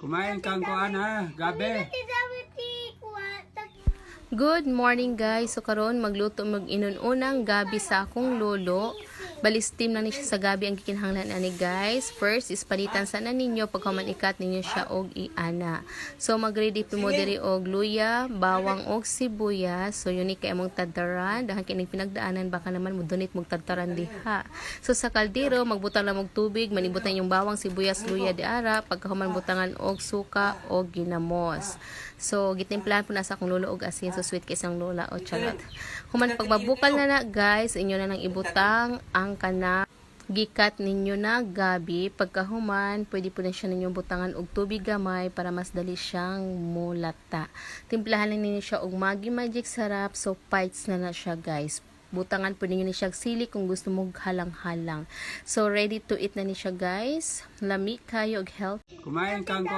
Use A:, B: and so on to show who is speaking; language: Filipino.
A: Kumain kang kuan ha, gabi.
B: Good morning guys. So karon magluto mag inununang gabi sa akong lolo. Balistim na ni siya sa gabi ang gikinahanglan ani guys. First is palitan sana ninyo pagkaman ikat ninyo siya og iana. So magready po mo diri og luya, bawang og sibuyas. So yun ni kay among tadtaran, dahan kining pinagdaanan baka naman mo donate mog tadtaran diha. So sa kaldero magbutang lang og tubig, manibutan yung bawang, sibuyas, luya di ara, pagkahuman butangan og suka og ginamos. So gitimplahan po na sa akong lolo og asin, so sweet kay isang lola o charot. Human pagbabukal na guys, inyo na nang ibutang ang kana gikat ninyo na gabi. Pagkahuman, pwede po na siya ninyong butangan og tubig gamay para mas dali siyang mulata. Timplahan lang ninyo siya og Maggi Magic Sarap, so bites na siya guys. Butangan po ninyo ni siya sili kung gusto mong halang-halang. So ready to eat na ni siya guys. Lami kayo og health.
A: Kumain kang kuan.